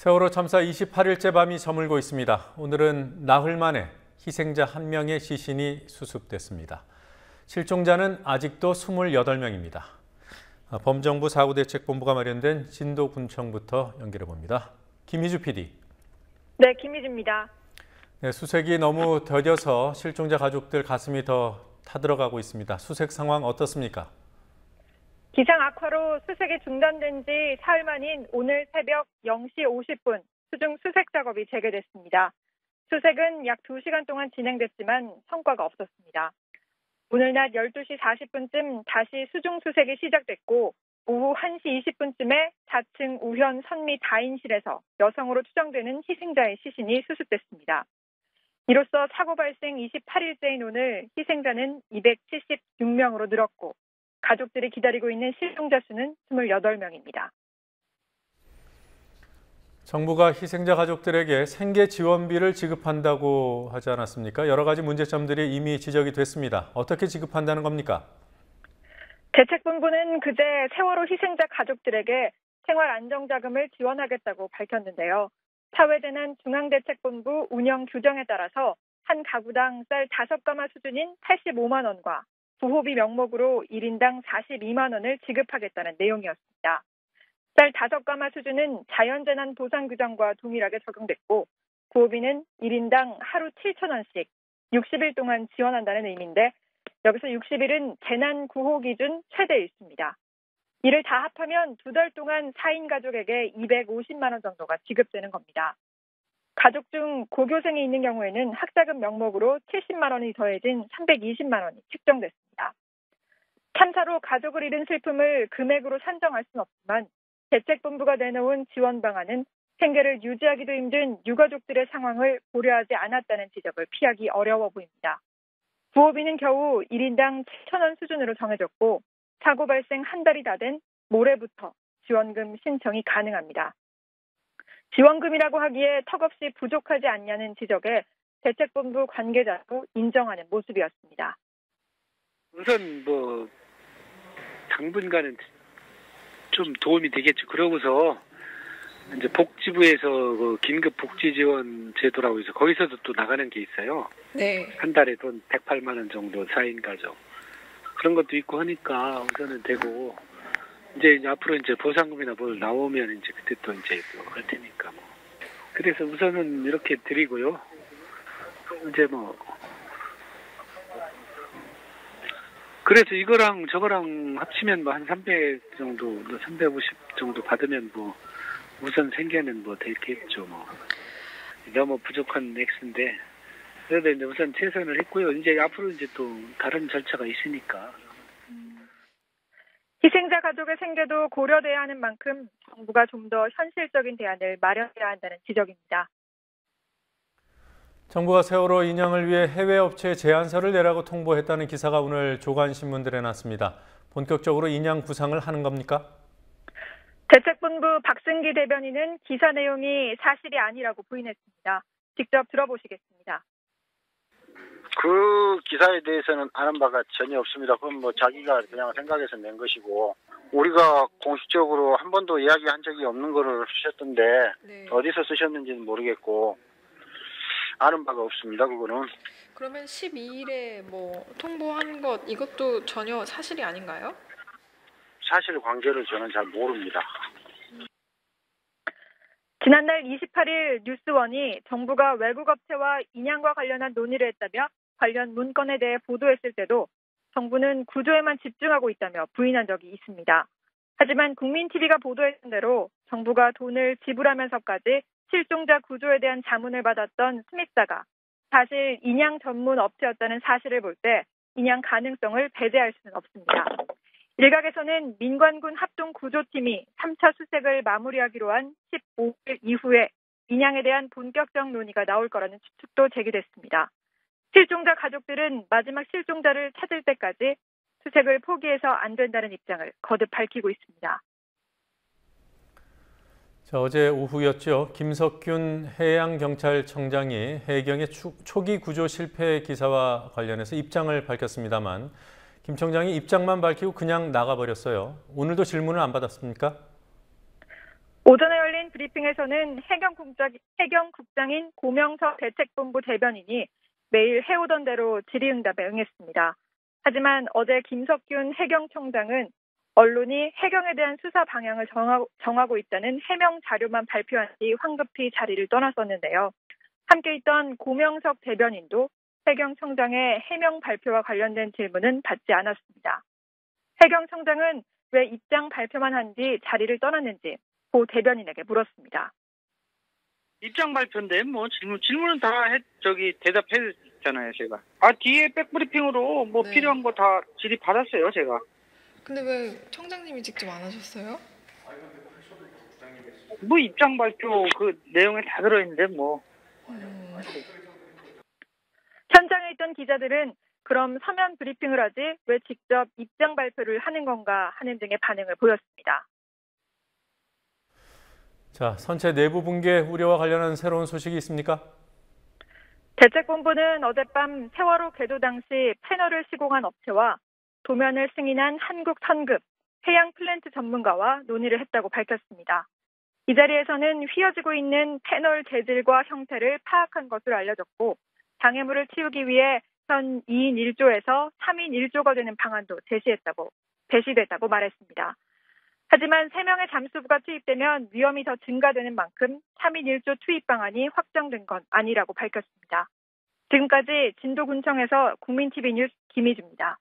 세월호 참사 28일째 밤이 저물고 있습니다. 오늘은 나흘 만에 희생자 1명의 시신이 수습됐습니다. 실종자는 아직도 28명입니다. 범정부 사고대책본부가 마련된 진도군청부터 연결해 봅니다. 김희주 PD. 네, 김희주입니다. 네, 수색이 너무 더뎌서 실종자 가족들 가슴이 더 타들어가고 있습니다. 수색 상황 어떻습니까? 기상 악화로 수색이 중단된 지 사흘 만인 오늘 새벽 0시 50분 수중 수색 작업이 재개됐습니다. 수색은 약 2시간 동안 진행됐지만 성과가 없었습니다. 오늘 낮 12시 40분쯤 다시 수중 수색이 시작됐고 오후 1시 20분쯤에 4층 우현 선미 다인실에서 여성으로 추정되는 희생자의 시신이 수습됐습니다. 이로써 사고 발생 28일째인 오늘 희생자는 276명으로 늘었고 가족들이 기다리고 있는 실종자 수는 28명입니다. 정부가 희생자 가족들에게 생계 지원비를 지급한다고 하지 않았습니까? 여러 가지 문제점들이 이미 지적이 됐습니다. 어떻게 지급한다는 겁니까? 대책본부는 그제 세월호 희생자 가족들에게 생활안정자금을 지원하겠다고 밝혔는데요. 사회재난중앙대책본부 운영 규정에 따라서 한 가구당 쌀 5가마 수준인 85만 원과 부호비 명목으로 1인당 42만 원을 지급하겠다는 내용이었습니다. 쌀 5가마 수준은 자연재난 보상 규정과 동일하게 적용됐고 부호비는 1인당 하루 7천 원씩 60일 동안 지원한다는 의미인데 여기서 60일은 재난 구호 기준 최대일수입니다. 이를 다 합하면 2달 동안 4인 가족에게 250만 원 정도가 지급되는 겁니다. 가족 중 고교생이 있는 경우에는 학자금 명목으로 70만 원이 더해진 320만 원이 책정됐습니다. 참사로 가족을 잃은 슬픔을 금액으로 산정할 수는 없지만 대책본부가 내놓은 지원 방안은 생계를 유지하기도 힘든 유가족들의 상황을 고려하지 않았다는 지적을 피하기 어려워 보입니다. 부호비는 겨우 1인당 7천 원 수준으로 정해졌고 사고 발생 한 달이 다 된 모레부터 지원금 신청이 가능합니다. 지원금이라고 하기에 턱없이 부족하지 않냐는 지적에 대책본부 관계자도 인정하는 모습이었습니다. 우선 당분간은 좀 도움이 되겠죠. 그러고서 이제 복지부에서 긴급 복지 지원 제도라고 해서 거기서도 또 나가는 게 있어요. 네. 한 달에 돈 108만 원 정도 4인 가족. 그런 것도 있고 하니까 우선은 되고 이제 앞으로 이제 보상금이나 뭘 나오면 이제 그때 또 이제 할 테니까 뭐. 그래서 우선은 이렇게 드리고요. 이제 그래서 이거랑 저거랑 합치면 한 300 정도, 350 정도 받으면 우선 생계는 되겠죠 너무 부족한 액수인데 그래도 이제 우선 최선을 했고요. 이제 앞으로 이제 또 다른 절차가 있으니까. 희생자 가족의 생계도 고려돼야 하는 만큼 정부가 좀 더 현실적인 대안을 마련해야 한다는 지적입니다. 정부가 세월호 인양을 위해 해외 업체에 제안서를 내라고 통보했다는 기사가 오늘 조간신문들에 났습니다. 본격적으로 인양 구상을 하는 겁니까? 대책본부 박승기 대변인은 기사 내용이 사실이 아니라고 부인했습니다. 직접 들어보시겠습니다. 그 기사에 대해서는 아는 바가 전혀 없습니다. 그건 자기가 그냥 생각해서 낸 것이고 우리가 공식적으로 한 번도 이야기한 적이 없는 거를 쓰셨던데 네. 어디서 쓰셨는지는 모르겠고 아는 바가 없습니다. 그거는. 그러면 12일에 통보한 것 이것도 전혀 사실이 아닌가요? 사실관계를 저는 잘 모릅니다. 지난달 28일 뉴스원이 정부가 외국업체와 인양과 관련한 논의를 했다며 관련 문건에 대해 보도했을 때도 정부는 구조에만 집중하고 있다며 부인한 적이 있습니다. 하지만 국민TV가 보도했던 대로 정부가 돈을 지불하면서까지 실종자 구조에 대한 자문을 받았던 스미스사가 사실 인양 전문 업체였다는 사실을 볼 때 인양 가능성을 배제할 수는 없습니다. 일각에서는 민관군 합동구조팀이 3차 수색을 마무리하기로 한 15일 이후에 인양에 대한 본격적 논의가 나올 거라는 추측도 제기됐습니다. 실종자 가족들은 마지막 실종자를 찾을 때까지 수색을 포기해서 안 된다는 입장을 거듭 밝히고 있습니다. 어제 오후였죠. 김석균 해양경찰청장이 해경의 초기 구조 실패 기사와 관련해서 입장을 밝혔습니다만 김 청장이 입장만 밝히고 그냥 나가버렸어요. 오늘도 질문을 안 받았습니까? 오전에 열린 브리핑에서는 해경국장인 고명석 대책본부 대변인이 매일 해오던 대로 질의응답에 응했습니다. 하지만 어제 김석균 해경청장은 언론이 해경에 대한 수사 방향을 정하고 있다는 해명 자료만 발표한 뒤 황급히 자리를 떠났었는데요. 함께 있던 고명석 대변인도 해경청장의 해명 발표와 관련된 질문은 받지 않았습니다. 해경청장은 왜 입장 발표만 한 뒤 자리를 떠났는지 고 대변인에게 물었습니다. 입장 발표인데 뭐 질문은 다 대답했잖아요, 제가. 뒤에 백브리핑으로 뭐 네. 필요한 거 다 질의 받았어요, 제가. 근데 왜 청장님이 직접 안 하셨어요? 뭐 입장 발표 그 내용에 다 들어있는데 뭐. 현장에 있던 기자들은 그럼 서면 브리핑을 하지 왜 직접 입장 발표를 하는 건가 하는 등의 반응을 보였습니다. 자, 선체 내부 붕괴 우려와 관련한 새로운 소식이 있습니까? 대책본부는 어젯밤 세월호 궤도 당시 패널을 시공한 업체와 도면을 승인한 한국선급 해양 플랜트 전문가와 논의를 했다고 밝혔습니다. 이 자리에서는 휘어지고 있는 패널 재질과 형태를 파악한 것으로 알려졌고 장애물을 치우기 위해 현 2인 1조에서 3인 1조가 되는 방안도 제시됐다고 말했습니다. 하지만 3명의 잠수부가 투입되면 위험이 더 증가되는 만큼 3인 1조 투입 방안이 확정된 건 아니라고 밝혔습니다. 지금까지 진도군청에서 국민TV 뉴스 김희주입니다.